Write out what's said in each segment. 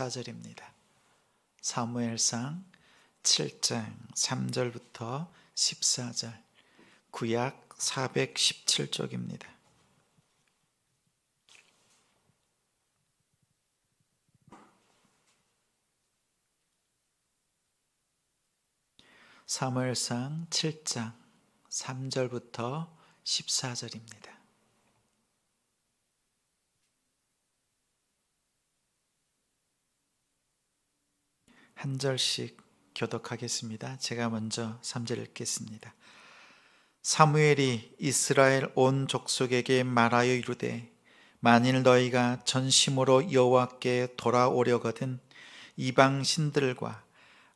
14절입니다. 사무엘상 7장 3절부터 14절, 구약 417쪽입니다. 사무엘상 7장 3절부터 14절입니다. 한 절씩 교독하겠습니다. 제가 먼저 3절 읽겠습니다. 사무엘이 이스라엘 온 족속에게 말하여 이르되 만일 너희가 전심으로 여호와께 돌아오려거든 이방 신들과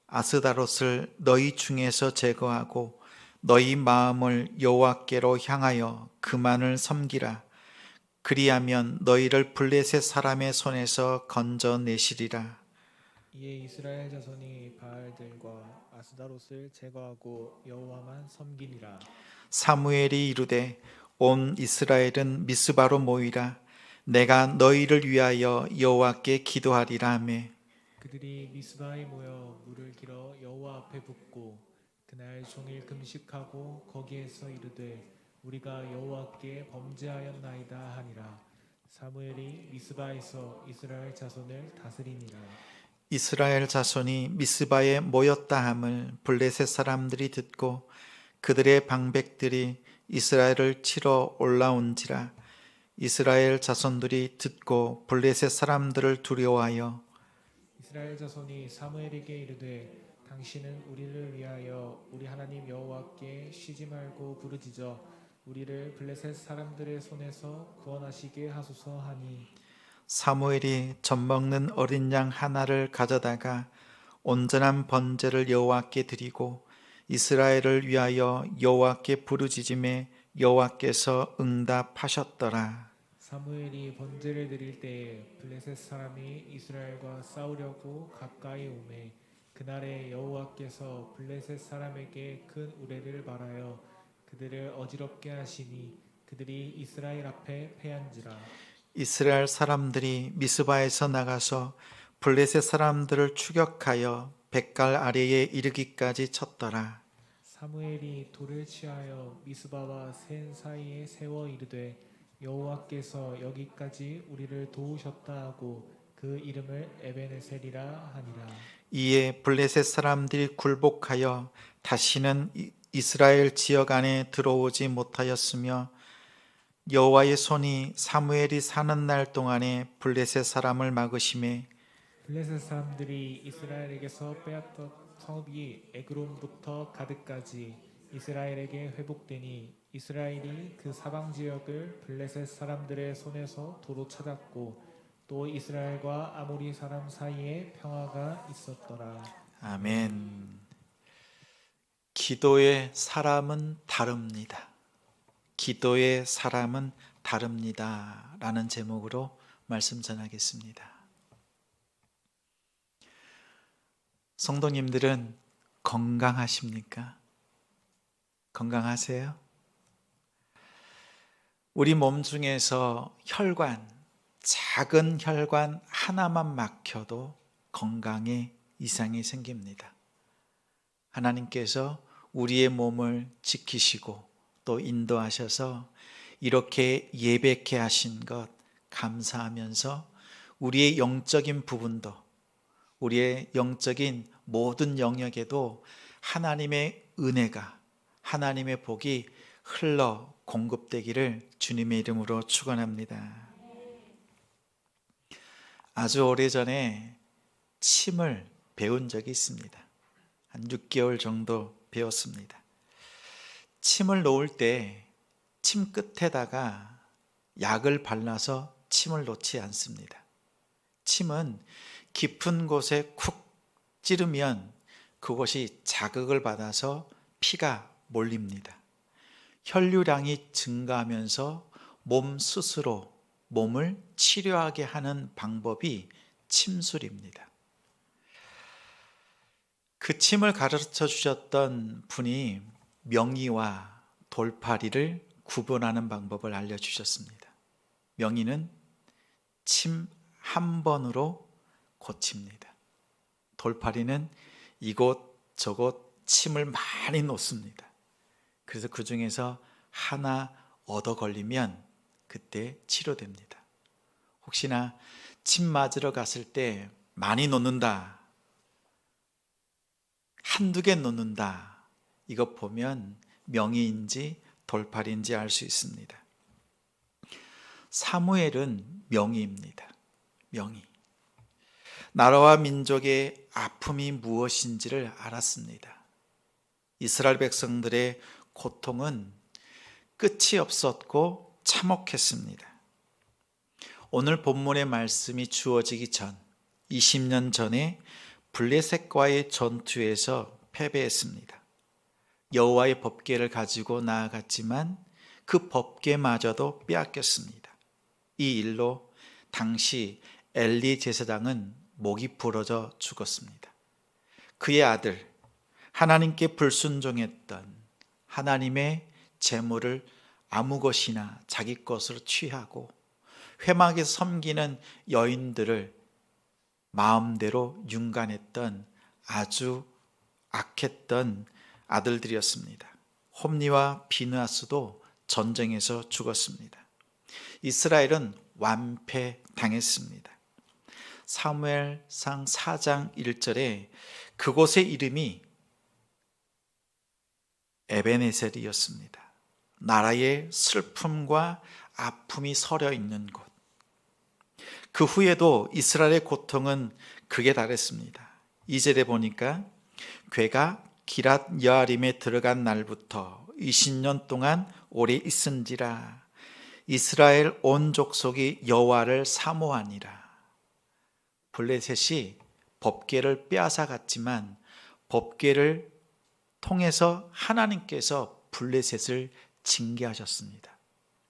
아스다롯을 너희 중에서 제거하고 너희 마음을 여호와께로 향하여 그만을 섬기라. 그리하면 너희를 블레셋 사람의 손에서 건져내시리라. 이에 이스라엘 자손이 바알들과 아스다롯을 제거하고 여호와만 섬기리라. 사무엘이 이르되 온 이스라엘은 미스바로 모이라. 내가 너희를 위하여 여호와께 기도하리라 하매 그들이 미스바에 모여 물을 길어 여호와 앞에 붓고 그날 종일 금식하고 거기에서 이르되 우리가 여호와께 범죄하였나이다 하니라. 사무엘이 미스바에서 이스라엘 자손을 다스리니라. 이스라엘 자손이 미스바에 모였다 함을 블레셋 사람들이 듣고 그들의 방백들이 이스라엘을 치러 올라온지라. 이스라엘 자손들이 듣고 블레셋 사람들을 두려워하여 이스라엘 자손이 사무엘에게 이르되 당신은 우리를 위하여 우리 하나님 여호와께 쉬지 말고 부르짖어 우리를 블레셋 사람들의 손에서 구원하시게 하소서 하니 사무엘이 젖먹는 어린 양 하나를 가져다가 온전한 번제를 여호와께 드리고 이스라엘을 위하여 여호와께 부르짖음에 여호와께서 응답하셨더라. 사무엘이 번제를 드릴 때에 블레셋 사람이 이스라엘과 싸우려고 가까이 오매 그날에 여호와께서 블레셋 사람에게 큰 우레를 말하여 그들을 어지럽게 하시니 그들이 이스라엘 앞에 패한지라. 이스라엘 사람들이 미스바에서 나가서 블레셋 사람들을 추격하여 뱃갈 아래에 이르기까지 쳤더라. 사무엘이 돌을 취하여 미스바와 센 사이에 세워 이르되 여호와께서 여기까지 우리를 도우셨다 하고 그 이름을 에베네셀이라 하니라. 이에 블레셋 사람들이 굴복하여 다시는 이스라엘 지역 안에 들어오지 못하였으며 여호와의 손이 사무엘이 사는 날 동안에 블레셋 사람을 막으심에 블레셋 사람들이 이스라엘에게서 빼앗던 성읍이 에그론부터 가드까지 이스라엘에게 회복되니 이스라엘이 그 사방 지역을 블레셋 사람들의 손에서 도로 찾았고 또 이스라엘과 아모리 사람 사이에 평화가 있었더라. 아멘. 기도의 사람은 다릅니다. 기도의 사람은 다릅니다. 라는 제목으로 말씀 전하겠습니다. 성도님들은 건강하십니까? 건강하세요? 우리 몸 중에서 혈관, 작은 혈관 하나만 막혀도 건강에 이상이 생깁니다. 하나님께서 우리의 몸을 지키시고 또 인도하셔서 이렇게 예배케 하신 것 감사하면서 우리의 영적인 부분도 우리의 영적인 모든 영역에도 하나님의 은혜가 하나님의 복이 흘러 공급되기를 주님의 이름으로 축원합니다. 아주 오래전에 침을 배운 적이 있습니다. 한 6개월 정도 배웠습니다. 침을 놓을 때 침 끝에다가 약을 발라서 침을 놓지 않습니다. 침은 깊은 곳에 쿡 찌르면 그곳이 자극을 받아서 피가 몰립니다. 혈류량이 증가하면서 몸 스스로 몸을 치료하게 하는 방법이 침술입니다. 그 침을 가르쳐 주셨던 분이 명의와 돌파리를 구분하는 방법을 알려주셨습니다. 명의는 침 한 번으로 고칩니다. 돌팔이는 이곳저곳 침을 많이 놓습니다. 그래서 그 중에서 하나 얻어 걸리면 그때 치료됩니다. 혹시나 침 맞으러 갔을 때 많이 놓는다, 한두 개 놓는다, 이것 보면 명의인지 돌팔인지 알 수 있습니다. 사무엘은 명의입니다. 명의. 나라와 민족의 아픔이 무엇인지를 알았습니다. 이스라엘 백성들의 고통은 끝이 없었고 참혹했습니다. 오늘 본문의 말씀이 주어지기 전 20년 전에 블레셋과의 전투에서 패배했습니다. 여호와의 법궤를 가지고 나아갔지만 그 법궤마저도 빼앗겼습니다. 이 일로 당시 엘리 제사장은 목이 부러져 죽었습니다. 그의 아들, 하나님께 불순종했던 하나님의 재물을 아무 것이나 자기 것으로 취하고 회막에 섬기는 여인들을 마음대로 융간했던 아주 악했던 아들들이었습니다. 홈리와 비느하스도 전쟁에서 죽었습니다. 이스라엘은 완패당했습니다. 사무엘상 4장 1절에 그곳의 이름이 에베네셀이었습니다. 나라의 슬픔과 아픔이 서려 있는 곳. 그 후에도 이스라엘의 고통은 극에 달했습니다. 2절에 보니까 괴가 기랏 여아림에 들어간 날부터 20년 동안 오래 있은지라 이스라엘 온 족속이 여호와를 사모하니라. 블레셋이 법궤를 빼앗아 갔지만 법궤를 통해서 하나님께서 블레셋을 징계하셨습니다.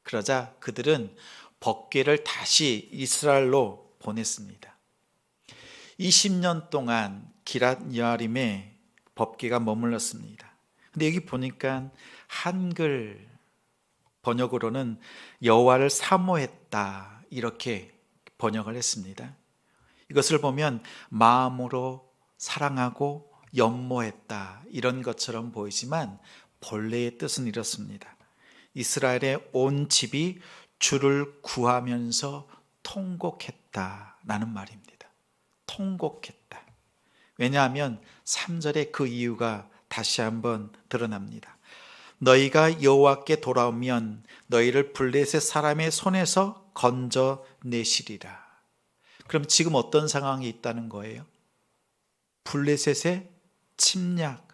그러자 그들은 법궤를 다시 이스라엘로 보냈습니다. 20년 동안 기랏 여아림에 법궤가 머물렀습니다. 근데 여기 보니까 한글 번역으로는 여호와를 사모했다 이렇게 번역을 했습니다. 이것을 보면 마음으로 사랑하고 연모했다 이런 것처럼 보이지만 본래의 뜻은 이렇습니다. 이스라엘의 온 집이 주를 구하면서 통곡했다라는 말입니다. 통곡했다. 왜냐하면 3절에 그 이유가 다시 한번 드러납니다. 너희가 여호와께 돌아오면 너희를 블레셋 사람의 손에서 건져내시리라. 그럼 지금 어떤 상황이 있다는 거예요? 블레셋의 침략,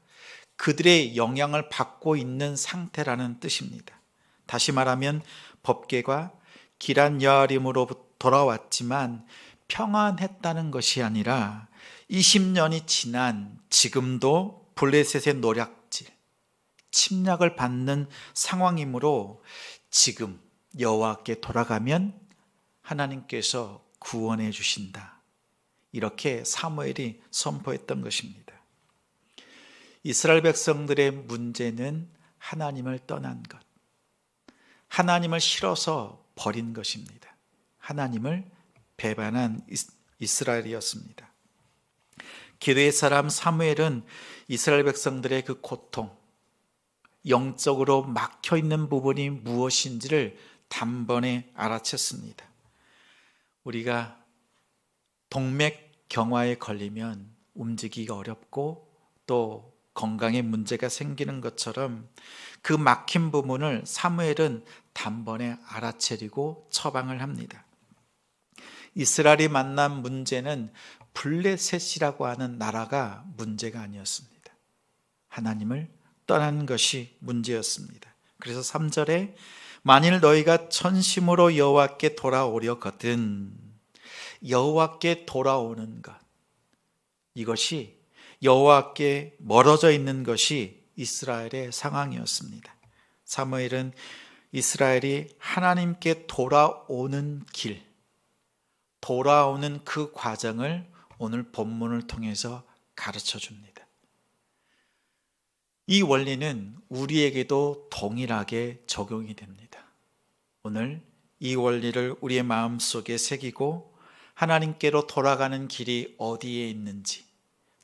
그들의 영향을 받고 있는 상태라는 뜻입니다. 다시 말하면 법궤가 기란 여아림으로 돌아왔지만 평안했다는 것이 아니라 20년이 지난 지금도 블레셋의 노략질, 침략을 받는 상황이므로 지금 여호와께 돌아가면 하나님께서 구원해 주신다. 이렇게 사무엘이 선포했던 것입니다. 이스라엘 백성들의 문제는 하나님을 떠난 것, 하나님을 싫어서 버린 것입니다. 하나님을 배반한 이스라엘이었습니다. 기도의 사람 사무엘은 이스라엘 백성들의 그 고통, 영적으로 막혀 있는 부분이 무엇인지를 단번에 알아챘습니다. 우리가 동맥경화에 걸리면 움직이기가 어렵고 또 건강에 문제가 생기는 것처럼 그 막힌 부분을 사무엘은 단번에 알아채리고 처방을 합니다. 이스라엘이 만난 문제는 블레셋이라고 하는 나라가 문제가 아니었습니다. 하나님을 떠난 것이 문제였습니다. 그래서 3절에 만일 너희가 전심으로 여호와께 돌아오려거든, 여호와께 돌아오는 것, 이것이 여호와께 멀어져 있는 것이 이스라엘의 상황이었습니다. 사무엘은 이스라엘이 하나님께 돌아오는 길, 돌아오는 그 과정을 오늘 본문을 통해서 가르쳐 줍니다. 이 원리는 우리에게도 동일하게 적용이 됩니다. 오늘 이 원리를 우리의 마음속에 새기고 하나님께로 돌아가는 길이 어디에 있는지,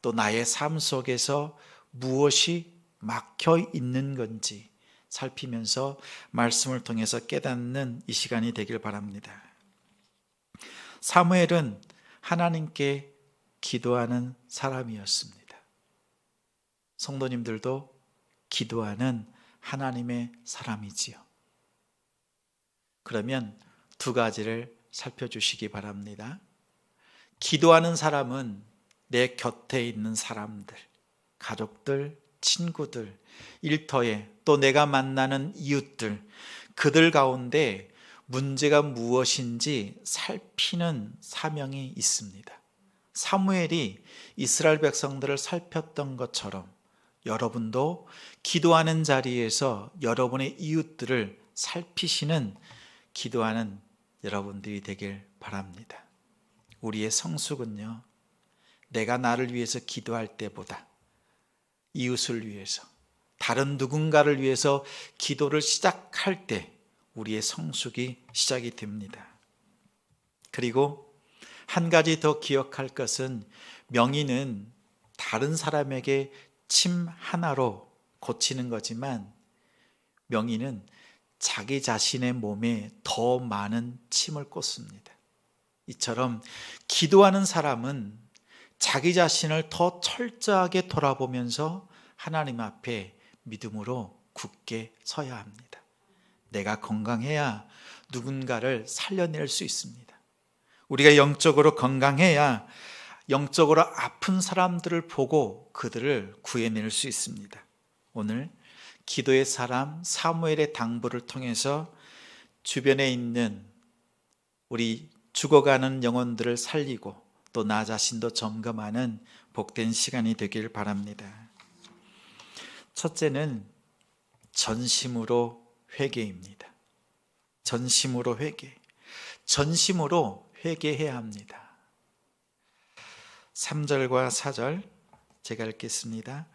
또 나의 삶 속에서 무엇이 막혀 있는 건지 살피면서 말씀을 통해서 깨닫는 이 시간이 되길 바랍니다. 사무엘은 하나님께 기도하는 사람이었습니다. 성도님들도 기도하는 하나님의 사람이지요. 그러면 두 가지를 살펴주시기 바랍니다. 기도하는 사람은 내 곁에 있는 사람들, 가족들, 친구들, 일터에 또 내가 만나는 이웃들, 그들 가운데 문제가 무엇인지 살피는 사명이 있습니다. 사무엘이 이스라엘 백성들을 살폈던 것처럼 여러분도 기도하는 자리에서 여러분의 이웃들을 살피시는 기도하는 여러분들이 되길 바랍니다. 우리의 성숙은요, 내가 나를 위해서 기도할 때보다 이웃을 위해서, 다른 누군가를 위해서 기도를 시작할 때 우리의 성숙이 시작이 됩니다. 그리고 한 가지 더 기억할 것은, 명의는 다른 사람에게 침 하나로 고치는 거지만 명의는 자기 자신의 몸에 더 많은 침을 꽂습니다. 이처럼 기도하는 사람은 자기 자신을 더 철저하게 돌아보면서 하나님 앞에 믿음으로 굳게 서야 합니다. 내가 건강해야 누군가를 살려낼 수 있습니다. 우리가 영적으로 건강해야 영적으로 아픈 사람들을 보고 그들을 구해낼 수 있습니다. 오늘 기도의 사람 사무엘의 당부를 통해서 주변에 있는 우리 죽어가는 영혼들을 살리고 또 나 자신도 점검하는 복된 시간이 되길 바랍니다. 첫째는 전심으로 회개입니다. 전심으로 회개. 전심으로 회개해야 합니다. 3절과 4절 제가 읽겠습니다.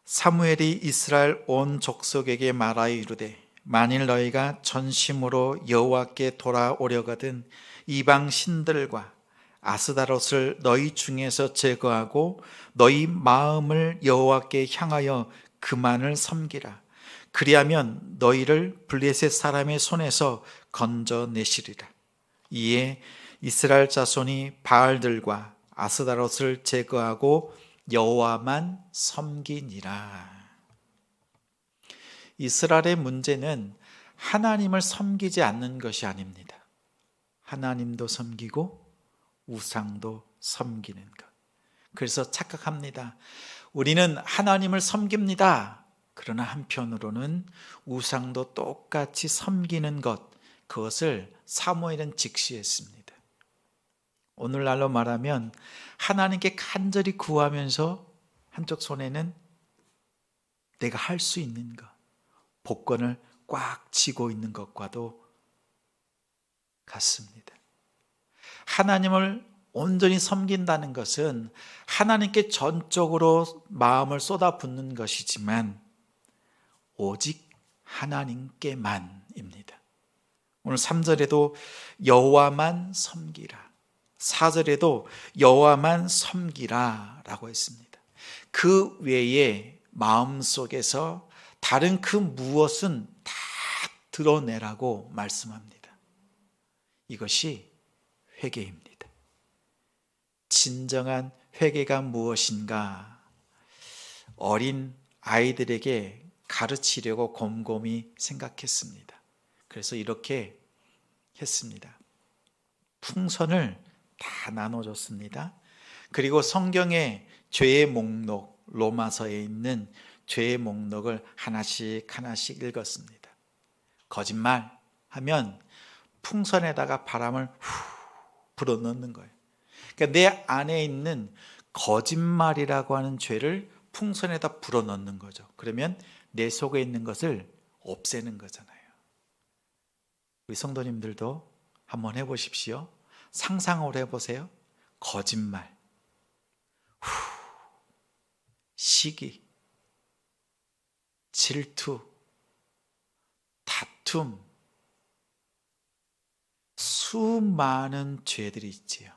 사무엘이 이스라엘 온 족속에게 말하여 이르되, 만일 너희가 전심으로 여호와께 돌아오려거든 이방 신들과 아스다롯을 너희 중에서 제거하고 너희 마음을 여호와께 향하여 그만을 섬기라. 그리하면 너희를 블레셋 사람의 손에서 건져내시리라. 이에 이스라엘 자손이 바알들과 아스다롯을 제거하고 여호와만 섬기니라. 이스라엘의 문제는 하나님을 섬기지 않는 것이 아닙니다. 하나님도 섬기고 우상도 섬기는 것. 그래서 착각합니다. 우리는 하나님을 섬깁니다. 그러나 한편으로는 우상도 똑같이 섬기는 것, 그것을 사무엘은 직시했습니다. 오늘날로 말하면 하나님께 간절히 구하면서 한쪽 손에는 내가 할 수 있는 것, 복권을 꽉 쥐고 있는 것과도 같습니다. 하나님을 온전히 섬긴다는 것은 하나님께 전적으로 마음을 쏟아붓는 것이지만 오직 하나님께만입니다. 오늘 3절에도 여호와만 섬기라, 4절에도 여호와만 섬기라 라고 했습니다. 그 외에 마음속에서 다른 그 무엇은 다 드러내라고 말씀합니다. 이것이 회개입니다. 진정한 회개가 무엇인가? 어린 아이들에게 가르치려고 곰곰이 생각했습니다. 그래서 이렇게 했습니다. 풍선을 다 나눠줬습니다. 그리고 성경의 죄의 목록, 로마서에 있는 죄의 목록을 하나씩 하나씩 읽었습니다. 거짓말하면 풍선에다가 바람을 후 불어넣는 거예요. 그러니까 내 안에 있는 거짓말이라고 하는 죄를 풍선에다 불어넣는 거죠. 그러면 내 속에 있는 것을 없애는 거잖아요. 우리 성도님들도 한번 해보십시오. 상상을 해보세요. 거짓말, 시기, 질투, 다툼, 수많은 죄들이 있지요.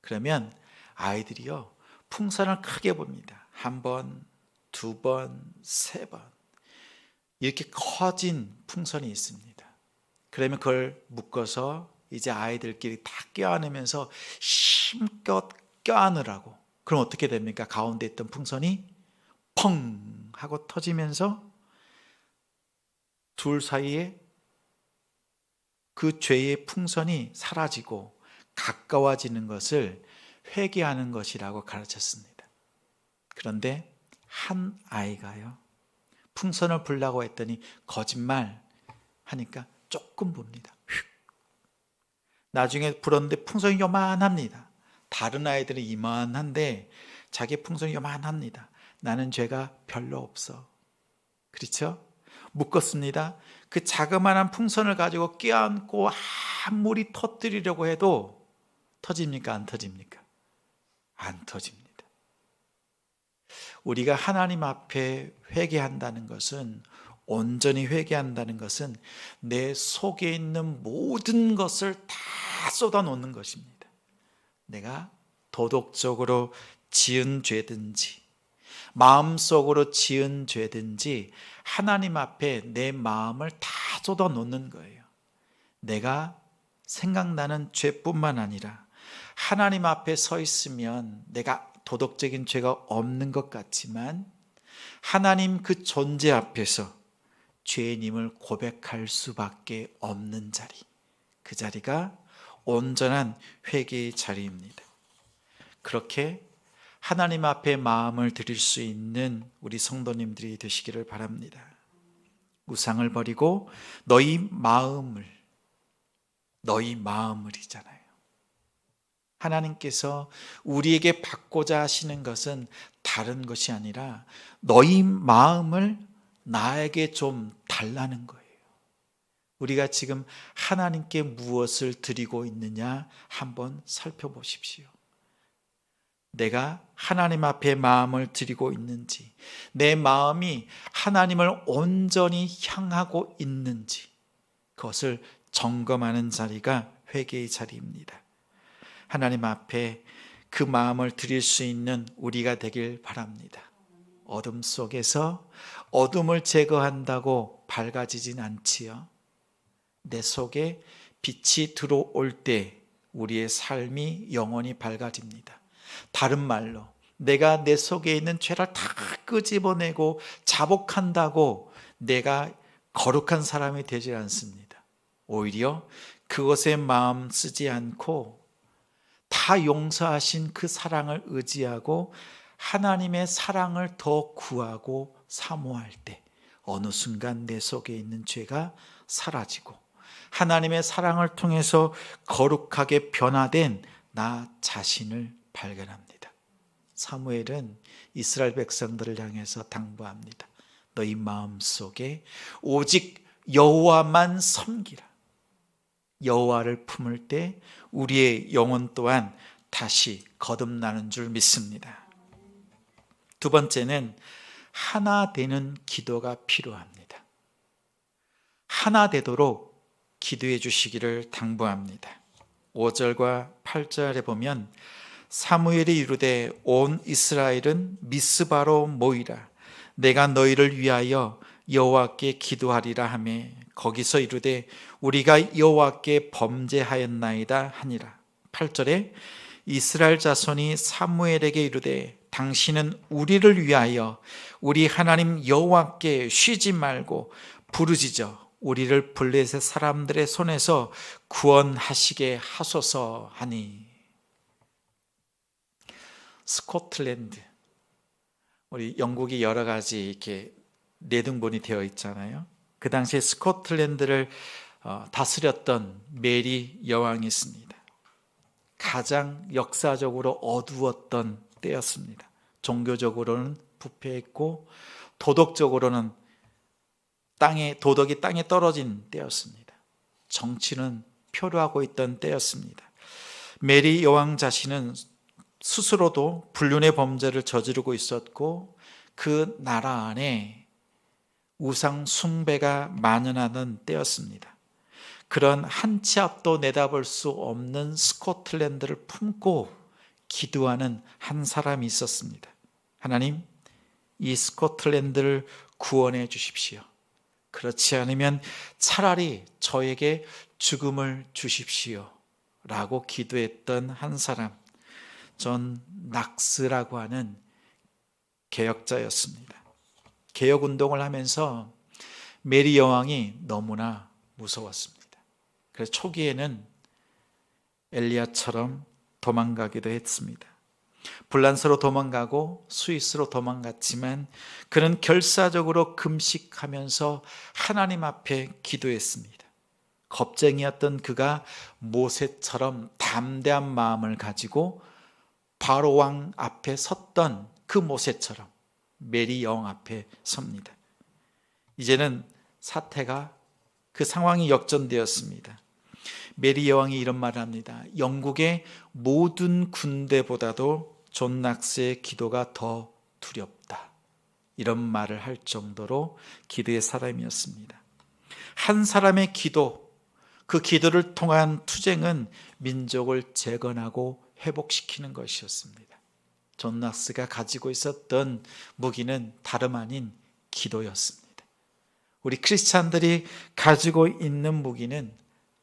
그러면 아이들이요, 풍선을 크게 봅니다. 한 번, 두 번, 세 번. 이렇게 커진 풍선이 있습니다. 그러면 그걸 묶어서 이제 아이들끼리 다 껴안으면서 힘껏 껴안으라고. 그럼 어떻게 됩니까? 가운데 있던 풍선이 펑 하고 터지면서 둘 사이에 그 죄의 풍선이 사라지고 가까워지는 것을 회개하는 것이라고 가르쳤습니다. 그런데 한 아이가요, 풍선을 불라고 했더니 거짓말 하니까 조금 붑니다. 나중에 불었는데 풍선이 요만합니다. 다른 아이들은 이만한데 자기 풍선이 요만합니다. 나는 죄가 별로 없어. 그렇죠? 묶었습니다. 그 자그마한 풍선을 가지고 껴안고 아무리 터뜨리려고 해도 터집니까? 안 터집니까? 안 터집니다. 우리가 하나님 앞에 회개한다는 것은, 온전히 회개한다는 것은 내 속에 있는 모든 것을 다 쏟아놓는 것입니다. 내가 도덕적으로 지은 죄든지 마음속으로 지은 죄든지 하나님 앞에 내 마음을 다 쏟아놓는 거예요. 내가 생각나는 죄뿐만 아니라 하나님 앞에 서 있으면 내가 도덕적인 죄가 없는 것 같지만 하나님 그 존재 앞에서 죄인임을 고백할 수밖에 없는 자리, 그 자리가 온전한 회개의 자리입니다. 그렇게 하나님 앞에 마음을 드릴 수 있는 우리 성도님들이 되시기를 바랍니다. 우상을 버리고 너희 마음을이잖아요. 하나님께서 우리에게 받고자 하시는 것은 다른 것이 아니라 너희 마음을 나에게 좀 달라는 거예요. 우리가 지금 하나님께 무엇을 드리고 있느냐 한번 살펴보십시오. 내가 하나님 앞에 마음을 드리고 있는지, 내 마음이 하나님을 온전히 향하고 있는지, 그것을 점검하는 자리가 회개의 자리입니다. 하나님 앞에 그 마음을 드릴 수 있는 우리가 되길 바랍니다. 어둠 속에서 어둠을 제거한다고 밝아지진 않지요. 내 속에 빛이 들어올 때 우리의 삶이 영원히 밝아집니다. 다른 말로 내가 내 속에 있는 죄를 다 끄집어내고 자복한다고 내가 거룩한 사람이 되지 않습니다. 오히려 그것에 마음 쓰지 않고 다 용서하신 그 사랑을 의지하고 하나님의 사랑을 더 구하고 사모할 때 어느 순간 내 속에 있는 죄가 사라지고 하나님의 사랑을 통해서 거룩하게 변화된 나 자신을 발견합니다. 사무엘은 이스라엘 백성들을 향해서 당부합니다. 너희 마음속에 오직 여호와만 섬기라. 여호와를 품을 때 우리의 영혼 또한 다시 거듭나는 줄 믿습니다. 두 번째는 하나 되는 기도가 필요합니다. 하나 되도록 기도해 주시기를 당부합니다. 5절과 8절에 보면 사무엘이 이르되 온 이스라엘은 미스바로 모이라. 내가 너희를 위하여 여호와께 기도하리라 하매 거기서 이르되 우리가 여호와께 범죄하였나이다 하니라. 8절에 이스라엘 자손이 사무엘에게 이르되 당신은 우리를 위하여 우리 하나님 여호와께 쉬지 말고 부르짖어 우리를 블레셋 사람들의 손에서 구원하시게 하소서 하니. 스코틀랜드, 우리 영국이 여러 가지 이렇게 내등분이 되어 있잖아요. 그 당시에 스코틀랜드를 다스렸던 메리 여왕이 있습니다. 가장 역사적으로 어두웠던 때였습니다. 종교적으로는 부패했고 도덕적으로는 도덕이 땅에 떨어진 때였습니다. 정치는 표류하고 있던 때였습니다. 메리 여왕 자신은 스스로도 불륜의 범죄를 저지르고 있었고 그 나라 안에 우상 숭배가 만연하던 때였습니다. 그런 한 치 앞도 내다볼 수 없는 스코틀랜드를 품고 기도하는 한 사람이 있었습니다. 하나님, 이 스코틀랜드를 구원해 주십시오. 그렇지 않으면 차라리 저에게 죽음을 주십시오 라고 기도했던 한 사람, 존 낙스라고 하는 개혁자였습니다. 개혁운동을 하면서 메리 여왕이 너무나 무서웠습니다. 그래서 초기에는 엘리야처럼 도망가기도 했습니다. 불란서로 도망가고 스위스로 도망갔지만 그는 결사적으로 금식하면서 하나님 앞에 기도했습니다. 겁쟁이였던 그가 모세처럼 담대한 마음을 가지고 바로 왕 앞에 섰던 그 모세처럼 메리 여왕 앞에 섭니다. 이제는 사태가, 그 상황이 역전되었습니다. 메리 여왕이 이런 말을 합니다. 영국의 모든 군대보다도 존 낙스의 기도가 더 두렵다. 이런 말을 할 정도로 기도의 사람이었습니다. 한 사람의 기도, 그 기도를 통한 투쟁은 민족을 재건하고 회복시키는 것이었습니다. 존 낙스가 가지고 있었던 무기는 다름 아닌 기도였습니다. 우리 크리스찬들이 가지고 있는 무기는,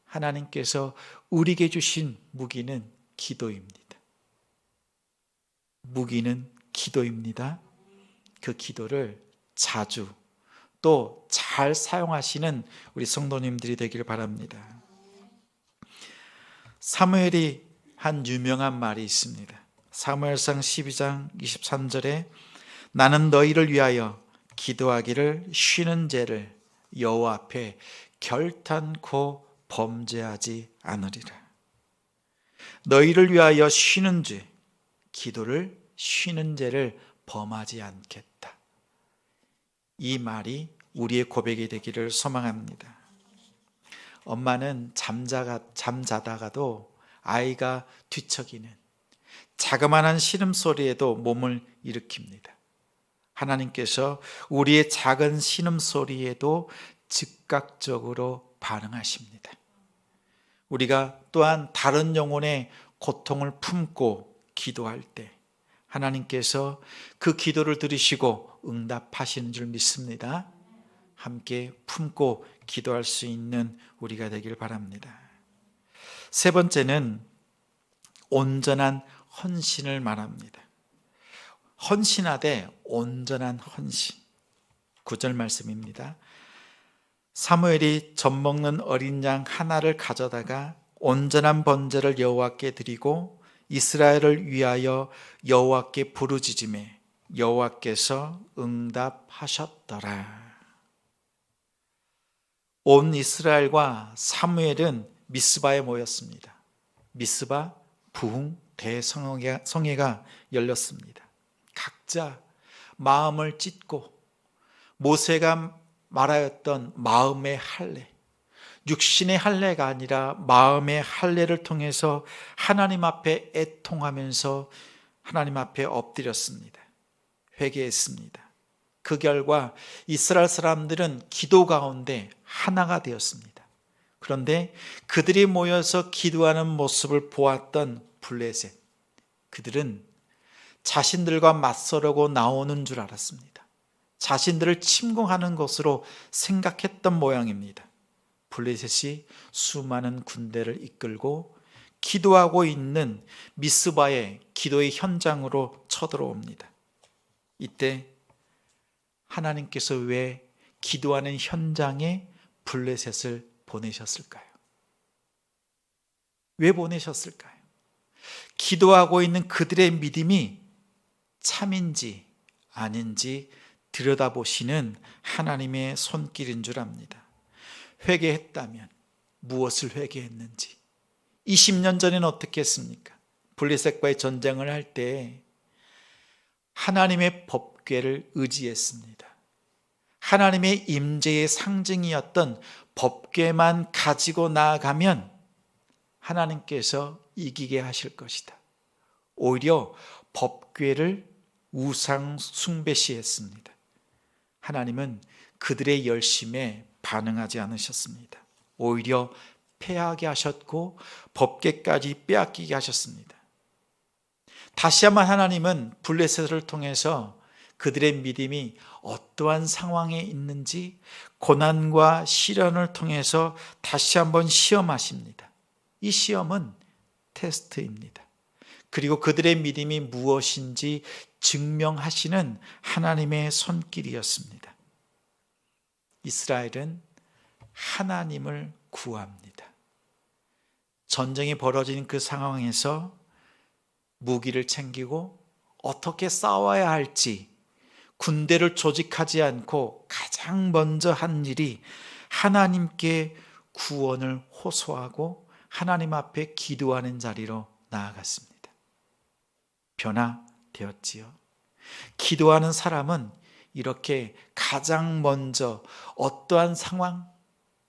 하나님께서 우리에게 주신 무기는 기도입니다. 무기는 기도입니다. 그 기도를 자주 또 잘 사용하시는 우리 성도님들이 되길 바랍니다. 사무엘이 한 유명한 말이 있습니다. 사무엘상 12장 23절에 나는 너희를 위하여 기도하기를 쉬는 죄를 여호와 앞에 결탄코 범죄하지 않으리라. 너희를 위하여 쉬는 죄, 기도를 쉬는 죄를 범하지 않겠다. 이 말이 우리의 고백이 되기를 소망합니다. 엄마는 잠자다가도 아이가 뒤척이는 자그마한 신음소리에도 몸을 일으킵니다. 하나님께서 우리의 작은 신음소리에도 즉각적으로 반응하십니다. 우리가 또한 다른 영혼의 고통을 품고 기도할 때 하나님께서 그 기도를 들으시고 응답하시는 줄 믿습니다. 함께 품고 기도할 수 있는 우리가 되길 바랍니다. 세 번째는 온전한 헌신을 말합니다. 헌신하되 온전한 헌신. 9절 말씀입니다. 사무엘이 젖먹는 어린 양 하나를 가져다가 온전한 번제를 여호와께 드리고 이스라엘을 위하여 여호와께 부르짖음에 여호와께서 응답하셨더라. 온 이스라엘과 사무엘은 미스바에 모였습니다. 미스바 부흥 대성회가 열렸습니다. 각자 마음을 찢고 모세가 말하였던 마음의 할례, 육신의 할례가 아니라 마음의 할례를 통해서 하나님 앞에 애통하면서 하나님 앞에 엎드렸습니다. 회개했습니다. 그 결과 이스라엘 사람들은 기도 가운데 하나가 되었습니다. 그런데 그들이 모여서 기도하는 모습을 보았던 블레셋, 그들은 자신들과 맞서려고 나오는 줄 알았습니다. 자신들을 침공하는 것으로 생각했던 모양입니다. 블레셋이 수많은 군대를 이끌고 기도하고 있는 미스바의 기도의 현장으로 쳐들어옵니다. 이때 하나님께서 왜 기도하는 현장에 블레셋을 보내셨을까요? 왜 보내셨을까요? 기도하고 있는 그들의 믿음이 참인지 아닌지 들여다보시는 하나님의 손길인 줄 압니다. 회개했다면 무엇을 회개했는지, 20년 전에는 어떻게 했습니까? 블레셋과의 전쟁을 할 때 하나님의 법궤를 의지했습니다. 하나님의 임재의 상징이었던 법궤만 가지고 나아가면 하나님께서 이기게 하실 것이다. 오히려 법궤를 우상 숭배시했습니다. 하나님은 그들의 열심에 반응하지 않으셨습니다. 오히려 패하게 하셨고 법궤까지 빼앗기게 하셨습니다. 다시 한번 하나님은 블레셋을 통해서 그들의 믿음이 어떠한 상황에 있는지 고난과 시련을 통해서 다시 한번 시험하십니다. 이 시험은 테스트입니다. 그리고 그들의 믿음이 무엇인지 증명하시는 하나님의 손길이었습니다. 이스라엘은 하나님을 구합니다. 전쟁이 벌어진 그 상황에서 무기를 챙기고 어떻게 싸워야 할지 군대를 조직하지 않고 가장 먼저 한 일이 하나님께 구원을 호소하고 하나님 앞에 기도하는 자리로 나아갔습니다. 변화되었지요. 기도하는 사람은 이렇게 가장 먼저 어떠한 상황,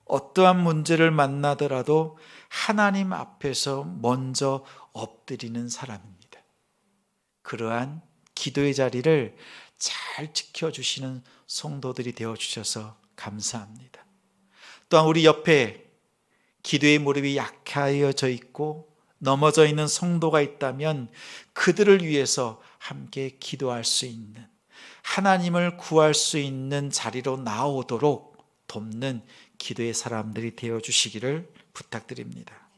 어떠한 문제를 만나더라도 하나님 앞에서 먼저 엎드리는 사람입니다. 그러한 기도의 자리를 잘 지켜주시는 성도들이 되어주셔서 감사합니다. 또한 우리 옆에 기도의 무릎이 약하여져 있고 넘어져 있는 성도가 있다면 그들을 위해서 함께 기도할 수 있는, 하나님을 구할 수 있는 자리로 나오도록 돕는 기도의 사람들이 되어주시기를 부탁드립니다.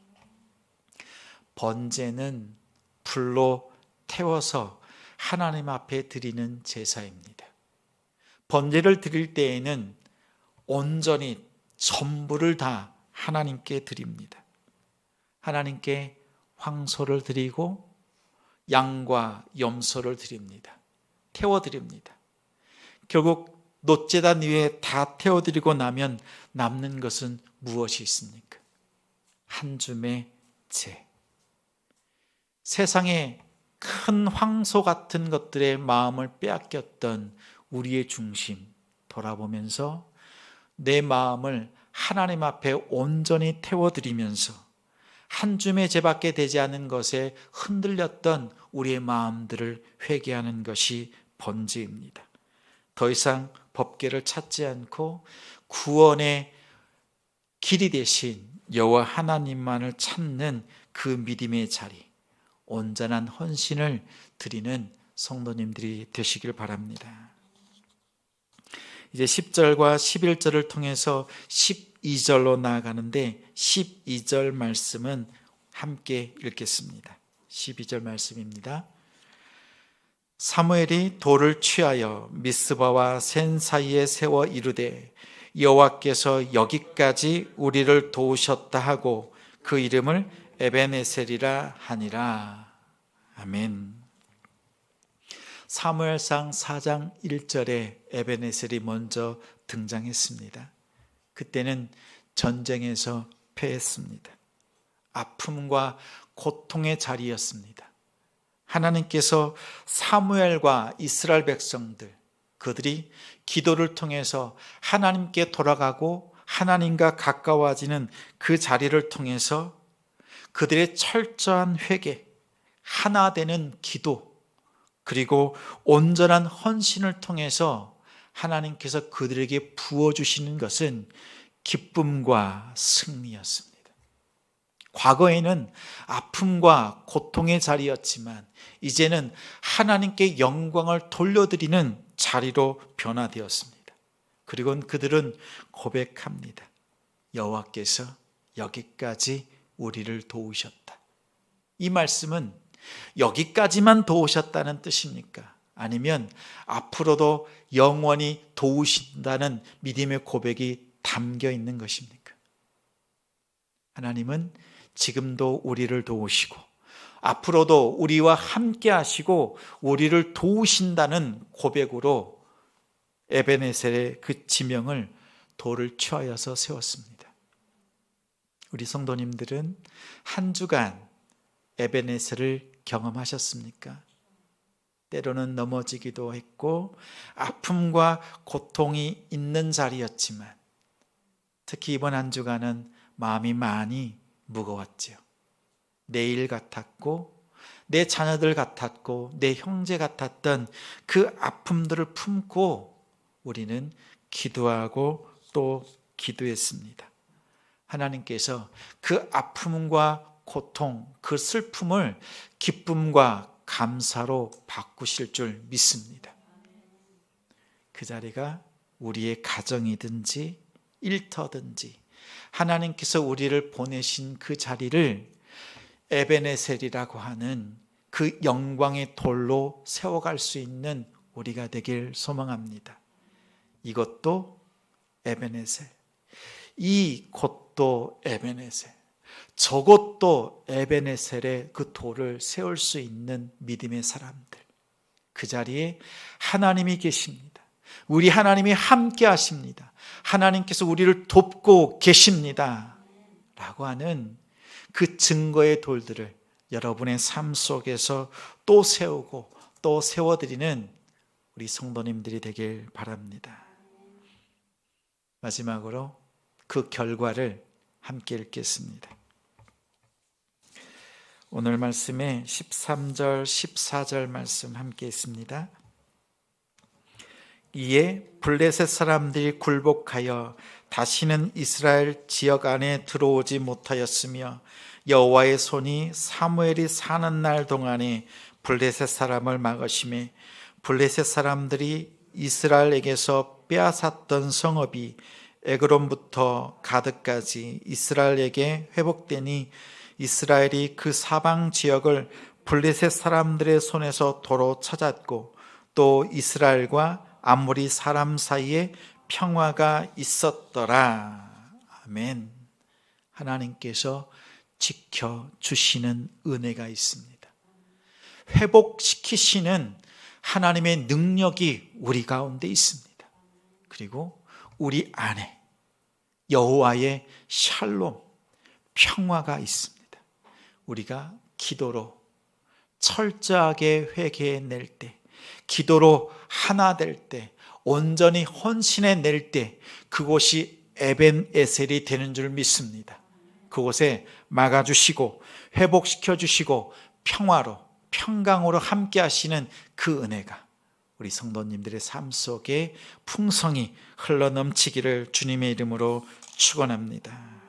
번제는 불로 태워서 하나님 앞에 드리는 제사입니다. 번제를 드릴 때에는 온전히 전부를 다 하나님께 드립니다. 하나님께 황소를 드리고 양과 염소를 드립니다. 태워드립니다. 결국 놋제단 위에 다 태워드리고 나면 남는 것은 무엇이 있습니까? 한 줌의 재. 세상에 큰 황소 같은 것들의 마음을 빼앗겼던 우리의 중심 돌아보면서 내 마음을 하나님 앞에 온전히 태워드리면서 한 줌의 재밖에 되지 않은 것에 흔들렸던 우리의 마음들을 회개하는 것이 번제입니다. 더 이상 법궤를 찾지 않고 구원의 길이 되신 여호와 하나님만을 찾는 그 믿음의 자리, 온전한 헌신을 드리는 성도님들이 되시길 바랍니다. 이제 10절과 11절을 통해서 12절로 나아가는데 12절 말씀은 함께 읽겠습니다. 12절 말씀입니다. 사무엘이 돌을 취하여 미스바와 센 사이에 세워 이르되 여호와께서 여기까지 우리를 도우셨다 하고 그 이름을 에벤에셀이라 하니라. 아멘. 사무엘상 4장 1절에 에벤에셀이 먼저 등장했습니다. 그때는 전쟁에서 패했습니다. 아픔과 고통의 자리였습니다. 하나님께서 사무엘과 이스라엘 백성들, 그들이 기도를 통해서 하나님께 돌아가고 하나님과 가까워지는 그 자리를 통해서 그들의 철저한 회개, 하나 되는 기도, 그리고 온전한 헌신을 통해서 하나님께서 그들에게 부어주시는 것은 기쁨과 승리였습니다. 과거에는 아픔과 고통의 자리였지만 이제는 하나님께 영광을 돌려드리는 자리로 변화되었습니다. 그리고 그들은 고백합니다. 여호와께서 여기까지 우리를 도우셨다. 이 말씀은 여기까지만 도우셨다는 뜻입니까? 아니면 앞으로도 영원히 도우신다는 믿음의 고백이 담겨 있는 것입니까? 하나님은 지금도 우리를 도우시고 앞으로도 우리와 함께 하시고 우리를 도우신다는 고백으로 에벤에셀의 그 지명을 돌을 취하여서 세웠습니다. 우리 성도님들은 한 주간 에벤에셀을 경험하셨습니까? 때로는 넘어지기도 했고 아픔과 고통이 있는 자리였지만 특히 이번 한 주간은 마음이 많이 무거웠지요. 내 일 같았고 내 자녀들 같았고 내 형제 같았던 그 아픔들을 품고 우리는 기도하고 또 기도했습니다. 하나님께서 그 아픔과 고통, 그 슬픔을 기쁨과 감사로 바꾸실 줄 믿습니다. 그 자리가 우리의 가정이든지 일터든지 하나님께서 우리를 보내신 그 자리를 에베네셀이라고 하는 그 영광의 돌로 세워갈 수 있는 우리가 되길 소망합니다. 이것도 에베네셀, 이 곳도 에베네셀, 저곳도 에베네셀의 그 돌을 세울 수 있는 믿음의 사람들, 그 자리에 하나님이 계십니다. 우리 하나님이 함께 하십니다. 하나님께서 우리를 돕고 계십니다 라고 하는 그 증거의 돌들을 여러분의 삶 속에서 또 세우고 또 세워드리는 우리 성도님들이 되길 바랍니다. 마지막으로 그 결과를 함께 읽겠습니다. 오늘 말씀에 13절 14절 말씀 함께 있습니다. 이에 블레셋 사람들이 굴복하여 다시는 이스라엘 지역 안에 들어오지 못하였으며 여호와의 손이 사무엘이 사는 날 동안에 블레셋 사람을 막으심에 블레셋 사람들이 이스라엘에게서 빼앗았던 성읍이 에그론부터 가드까지 이스라엘에게 회복되니 이스라엘이 그 사방 지역을 블레셋 사람들의 손에서 도로 찾았고 또 이스라엘과 아모리 사람 사이에 평화가 있었더라. 아멘. 하나님께서 지켜주시는 은혜가 있습니다. 회복시키시는 하나님의 능력이 우리 가운데 있습니다. 그리고 우리 안에 여호와의 샬롬, 평화가 있습니다. 우리가 기도로 철저하게 회개해낼 때, 기도로 하나 될 때, 온전히 헌신해낼 때 그곳이 에벤에셀이 되는 줄 믿습니다. 그곳에 막아주시고 회복시켜주시고 평화로 평강으로 함께 하시는 그 은혜가 우리 성도님들의 삶 속에 풍성히 흘러넘치기를 주님의 이름으로 축원합니다.